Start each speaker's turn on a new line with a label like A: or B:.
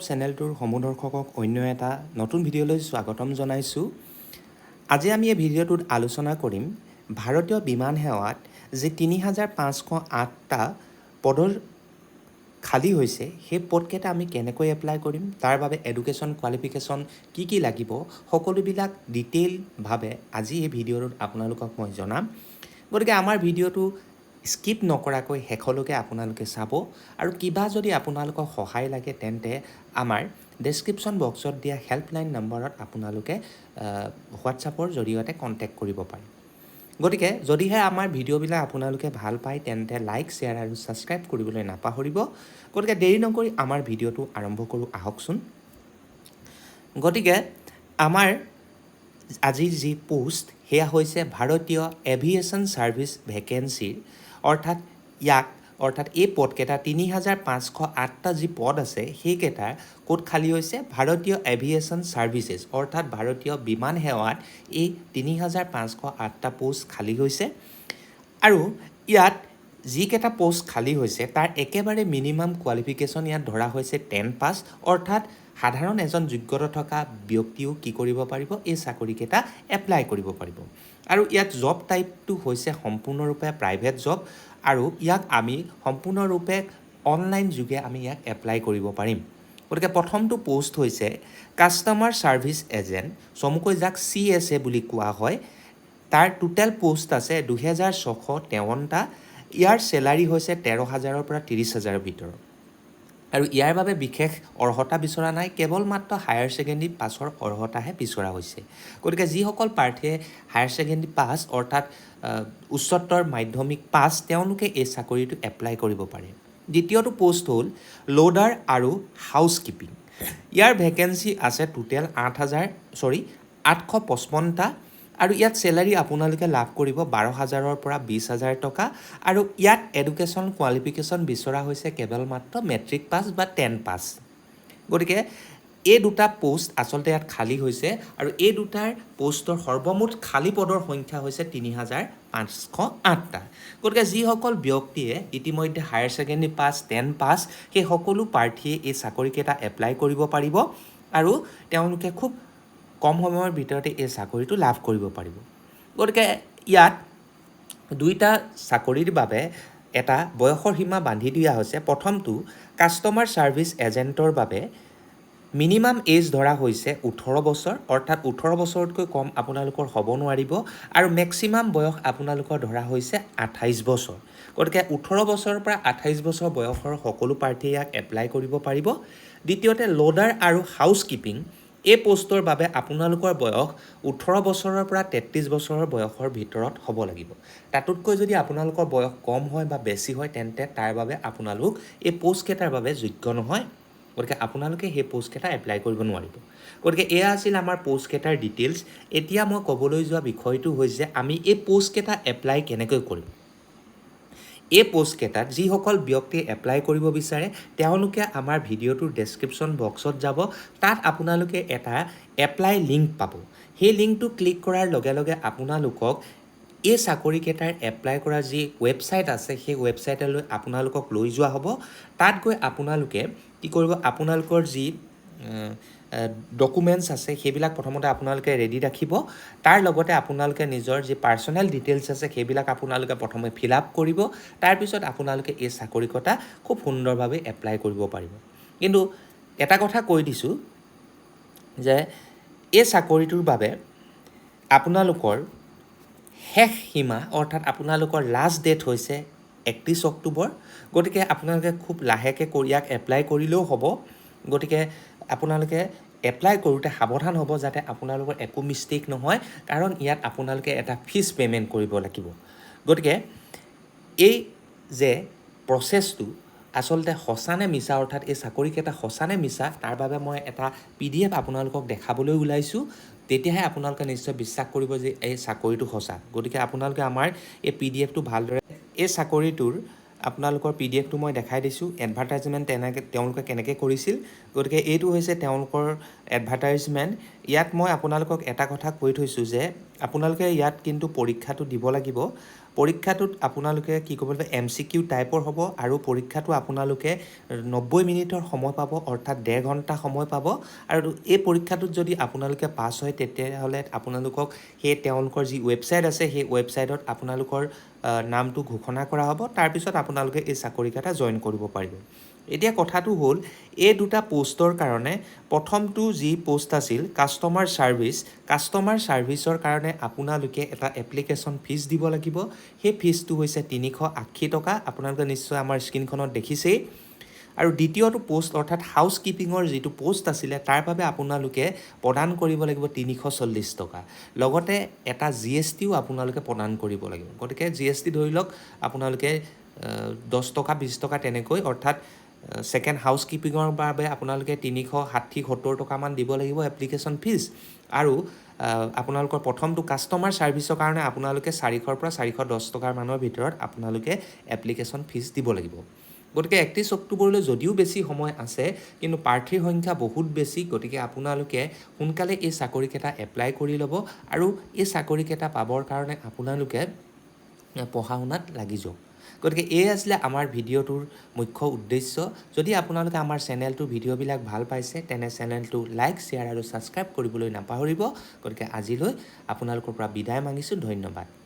A: চেনেলটোৰ সমদৰ্শকক অন্য এটা নতুন ভিডিঅ'লৈ স্বাগতম জনাইছোঁ। আজি আমি এই ভিডিঅ'টোত আলোচনা কৰিম ভাৰতীয় বিমান সেৱাত যি ৩,৫০৮টা পদৰ খালী হৈছে সেই পদকেইটা আমি কেনেকৈ এপ্লাই কৰিম, তাৰ বাবে এডুকেশ্যন কোৱালিফিকেশ্যন কি লাগিব, সকলোবিলাক ডিটেইলভাৱে আজি এই ভিডিঅ'টোত আপোনালোকক মই জনাম। গতিকে আমাৰ ভিডিঅ'টো স্কিপ নকৰাকৈ শেষলৈকে আপোনালোকে চাব আৰু কিবা যদি আপোনালোকক সহায় লাগে তেন্তে আমাৰ ডেছক্ৰিপশ্যন বক্সত দিয়া হেল্পলাইন নম্বৰত আপোনালোকে হোৱাটছআপৰ জৰিয়তে কণ্টেক্ট কৰিব পাৰে। গতিকে যদিহে আমাৰ ভিডিঅ'বিলাক আপোনালোকে ভাল পায় তেন্তে লাইক, শ্বেয়াৰ আৰু ছাবস্ক্ৰাইব কৰিবলৈ নাপাহৰিব। গতিকে দেৰি নকৰি আমাৰ ভিডিঅ'টো আৰম্ভ কৰোঁ আহকচোন। গতিকে আমাৰ আজিৰ যি পোষ্ট সেয়া হৈছে ভাৰতীয় এভিয়েশ্যন ছাৰ্ভিচ ভেকেঞ্চিৰ অৰ্থাৎ এই পদকেইটা ৩,৫০৮টা যি পদ আছে সেইকেইটাৰ ক'ত খালী হৈছে ভাৰতীয় এভিয়েশ্যন ছাৰ্ভিচেছ অৰ্থাৎ ভাৰতীয় বিমান সেৱাত এই ৩,৫০৮টা পোষ্ট খালী হৈছে। আৰু ইয়াত যিকেইটা পোষ্ট খালী হৈছে তাৰ একেবাৰে মিনিমাম কোৱালিফিকেশ্যন ইয়াত ধৰা হৈছে 10 পাছ, অৰ্থাৎ সাধাৰণ এজন যোগ্যতা থকা ব্যক্তিও কি কৰিব পাৰিব, এই চাকৰিকেইটা এপ্লাই কৰিব পাৰিব। আৰু ইয়াত জব টাইপটো হৈছে সম্পূৰ্ণৰূপে প্ৰাইভেট জব আৰু ইয়াক আমি সম্পূৰ্ণৰূপে অনলাইন যোগে আমি ইয়াক এপ্লাই কৰিব পাৰিম। গতিকে প্ৰথমটো পোষ্ট হৈছে কাষ্টমাৰ ছাৰ্ভিচ এজেণ্ট, চমুকৈ যাক CSA বুলি কোৱা হয়। তাৰ টোটেল পোষ্ট আছে 2,653টা। ইয়াৰ চেলাৰী হৈছে 13,000ৰ পৰা 30,000ৰ ভিতৰত। আৰু ইয়াৰ বাবে বিশেষ অৰ্হতা বিচৰা নাই, কেৱল মাত্ৰ হায়াৰ ছেকেণ্ডেৰী পাছৰ অৰ্হতাহে বিচৰা হৈছে। গতিকে যিসকল প্ৰাৰ্থীয়ে হায়াৰ ছেকেণ্ডেৰী পাছ অৰ্থাৎ উচ্চতৰ মাধ্যমিক পাছ তেওঁলোকে এই চাকৰিটো এপ্লাই কৰিব পাৰে। দ্বিতীয়টো পোষ্ট হ'ল লোডাৰ আৰু হাউচকিপিং। ইয়াৰ ভেকেঞ্চি আছে টোটেল 855টা আৰু ইয়াত চেলাৰী আপোনালোকে লাভ কৰিব 12,000ৰ পৰা 20,000 টকা। আৰু ইয়াত এডুকেশ্যন কোৱালিফিকেশ্যন বিচৰা হৈছে কেৱল মাত্ৰ মেট্ৰিক পাছ বা 10 পাছ। গতিকে এই দুটা পোষ্ট আচলতে ইয়াত খালী হৈছে আৰু এই দুটাৰ পোষ্টৰ সৰ্বমুঠ খালী পদৰ সংখ্যা হৈছে ৩,৫০৮টা। গতিকে যিসকল ব্যক্তিয়ে ইতিমধ্যে হায়াৰ ছেকেণ্ডেৰী পাছ 10 পাছ সেই সকলো প্ৰাৰ্থীয়ে এই চাকৰিকেইটা এপ্লাই কৰিব পাৰিব আৰু তেওঁলোকে খুব কম সময়ৰ ভিতৰতে এই চাকৰিটো লাভ কৰিব পাৰিব। গতিকে ইয়াত দুইটা চাকৰিৰ বাবে এটা বয়সৰ সীমা বান্ধি দিয়া হৈছে। প্ৰথমটো কাষ্টমাৰ ছাৰ্ভিচ এজেণ্টৰ বাবে মিনিমাম এজ ধৰা হৈছে 18 বছৰ, অৰ্থাৎ 18 বছৰতকৈ কম আপোনালোকৰ হ'ব নোৱাৰিব। আৰু মেক্সিমাম বয়স আপোনালোকৰ ধৰা হৈছে 28 বছৰ। গতিকে 18 বছৰৰ পৰা 28 বছৰ বয়সৰ সকলো প্ৰাৰ্থীয়ে ইয়াক এপ্লাই কৰিব পাৰিব। দ্বিতীয়তে লোডাৰ আৰু হাউচকিপিং, এই পোষ্টৰ বাবে আপোনালোকৰ বয়স 18 বছৰৰ পৰা 33 বছৰৰ বয়সৰ ভিতৰত হ'ব লাগিব। তাতোতকৈ যদি আপোনালোকৰ বয়স কম হয় বা বেছি হয় তেন্তে তাৰ বাবে আপোনালোক এই পোষ্টকেইটাৰ বাবে যোগ্য নহয়। গতিকে আপোনালোকে সেই পোষ্টকেইটা এপ্লাই কৰিব নোৱাৰিব। গতিকে এয়া আছিল আমাৰ পোষ্টকেইটাৰ ডিটেইলছ। এতিয়া মই ক'বলৈ যোৱা বিষয়টো হৈছে আমি এই পোষ্টকেইটা এপ্লাই কেনেকৈ কৰিম। এই পোষ্টকেইটাত যিসকল ব্যক্তিয়ে এপ্লাই কৰিব বিচাৰে তেওঁলোকে আমাৰ ভিডিঅ'টোৰ ডেছক্ৰিপশ্যন বক্সত যাব, তাত আপোনালোকে এটা এপ্লাই লিংক পাব। সেই লিংকটো ক্লিক কৰাৰ লগে লগে আপোনালোকক এই চাকৰিকেইটাৰ এপ্লাই কৰা যি ৱেবছাইট আছে সেই ৱেবছাইটলৈ আপোনালোকক লৈ যোৱা হ'ব। তাত গৈ আপোনালোকে কি কৰিব, আপোনালোকৰ যি ডকুমেণ্টছ আছে সেইবিলাক প্ৰথমতে আপোনালোকে ৰেডি ৰাখিব। তাৰ লগতে আপোনালোকে নিজৰ যি পাৰ্চনেল ডিটেইলছ আছে সেইবিলাক আপোনালোকে প্ৰথমে ফিল আপ কৰিব। তাৰপিছত আপোনালোকে এই চাকৰিকেইটা খুব সুন্দৰভাৱে এপ্লাই কৰিব পাৰিব। কিন্তু এটা কথা কৈ দিছোঁ যে এই চাকৰিটোৰ বাবে আপোনালোকৰ শেষ সীমা অৰ্থাৎ আপোনালোকৰ লাষ্ট ডেট হৈছে 31 অক্টোবৰ। গতিকে আপোনালোকে খুব লাহেকৈ ইয়াক এপ্লাই কৰিলেও হ'ব। গতিকে আপোনালোকে এপ্লাই কৰোঁতে সাৱধান হ'ব যাতে আপোনালোকৰ একো মিষ্টেক নহয়, কাৰণ ইয়াত আপোনালোকে এটা ফিজ পে'মেণ্ট কৰিব লাগিব। গতিকে এই যে প্ৰচেছটো আচলতে সঁচা নে মিছা, অৰ্থাৎ এই চাকৰিকেইটা সঁচা নে মিছা তাৰ বাবে মই এটা PDF আপোনালোকক দেখাবলৈ ওলাইছোঁ। তেতিয়াহে আপোনালোকে নিশ্চয় বিশ্বাস কৰিব যে এই চাকৰিটো সঁচা। গতিকে আপোনালোকে আমাৰ এই PDFটো ভালদৰে, এই চাকৰিটোৰ আপোনালোকৰ PDFটো মই দেখাই দিছোঁ। এডভাৰটাইজমেণ্ট তেওঁলোকে কেনেকৈ কৰিছিল। গতিকে এইটো হৈছে তেওঁলোকৰ এডভাৰটাইজমেণ্ট। ইয়াত মই আপোনালোকক এটা কথা কৈ থৈছোঁ যে আপোনালোকে ইয়াত কিন্তু পৰীক্ষাটো দিব লাগিব। পৰীক্ষাটোত আপোনালোকে কি ক'ব লাগিব MCQ টাইপৰ হ'ব আৰু পৰীক্ষাটো আপোনালোকে 90 মিনিটৰ সময় পাব অৰ্থাৎ 1.5 ঘণ্টা সময় পাব আৰু এই পৰীক্ষাটোত যদি আপোনালোকে পাছ হয় তেতিয়াহ'লে আপোনালোকক সেই তেওঁলোকৰ যি ৱেবছাইট আছে সেই ৱেবছাইটত আপোনালোকৰ নামটো ঘোষণা কৰা হ'ব তাৰপিছত আপোনালোকে এই চাকৰিকেইটা জইন কৰিব পাৰিব এতিয়া কথাটো হ'ল এই দুটা পোষ্টৰ কাৰণে প্ৰথমটো যি পোষ্ট আছিল কাষ্টমাৰ ছাৰ্ভিচৰ কাৰণে আপোনালোকে এটা এপ্লিকেশ্যন ফিজ দিব লাগিব সেই ফিজটো হৈছে 380 টকা আপোনালোকে নিশ্চয় আমাৰ স্ক্ৰীনখনত দেখিছেই আৰু দ্বিতীয়টো পোষ্ট অৰ্থাৎ হাউচ কিপিঙৰ যিটো পোষ্ট আছিলে তাৰ বাবে আপোনালোকে প্ৰদান কৰিব লাগিব 340 টকা লগতে এটা GSTও আপোনালোকে প্ৰদান কৰিব লাগিব গতিকে GST ধৰি লওক আপোনালোকে 10 টকা 20 টকা তেনেকৈ অৰ্থাৎ সেকেন্ড হাউচ কিপিঙৰ বাবে আপোনালোকে 360-70 টকামান দিব লাগিব এপ্লিকেশ্যন ফিজ আৰু আপোনালোকৰ প্ৰথমটো কাষ্টমাৰ ছাৰ্ভিচৰ কাৰণে আপোনালোকে 400 পৰা 410 টকাৰ মানৰ ভিতৰত আপোনালোকে এপ্লিকেশ্যন ফিজ দিব লাগিব গতিকে 31 অক্টোবৰলৈ যদিও বেছি সময় আছে কিন্তু প্ৰাৰ্থীৰ সংখ্যা বহুত বেছি গতিকে আপোনালোকে সোনকালে এই চাকৰিকেইটা এপ্লাই কৰি ল'ব আৰু এই চাকৰিকেইটা পাবৰ কাৰণে আপোনালোকে পঢ়া শুনাত লাগি যাওক গতিকে এই আছিলে আমাৰ ভিডিঅ'টোৰ মুখ্য উদ্দেশ্য যদি আপোনালোকে আমাৰ চেনেলটোৰ ভিডিঅ'বিলাক ভাল পাইছে তেনে চেনেলটো লাইক শ্বেয়াৰ আৰু ছাবস্ক্ৰাইব কৰিবলৈ নাপাহৰিব গতিকে আজিলৈ আপোনালোকৰ পৰা বিদায় মাগিছোঁ ধন্যবাদ